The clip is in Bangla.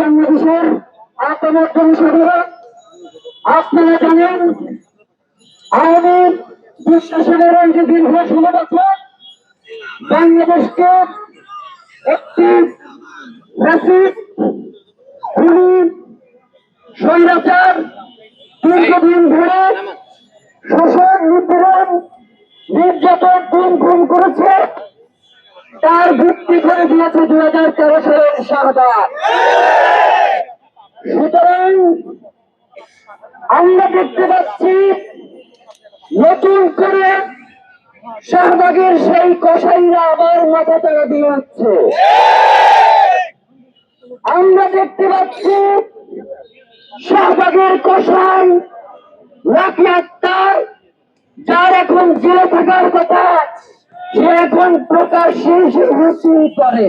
বাংলাদেশের আপনারা জানেন আওয়ামী বিশ্বাসনের যে দীর্ঘ 16 বছর বাংলাদেশকে একটি স্বৈরাচার দীর্ঘদিন ধরে শোষণ নিপীড়ন নির্যাতন খুন করেছে, তার ভিত্তি করে দিয়েছে 2013 সালের শাহবাগ। সুতরাং আমরা দেখতে পাচ্ছি নতুন করে শাহবাগের সেই কসাইরা আবার মাথা চাড়া দিয়ে হচ্ছে। আমরা দেখতে পাচ্ছি শাহবাগের কসাই রাফি আক্তার, যার এখন জেলে থাকার কথা, সে এখন প্রকাশ্যে হুঁশিয়ারি করে।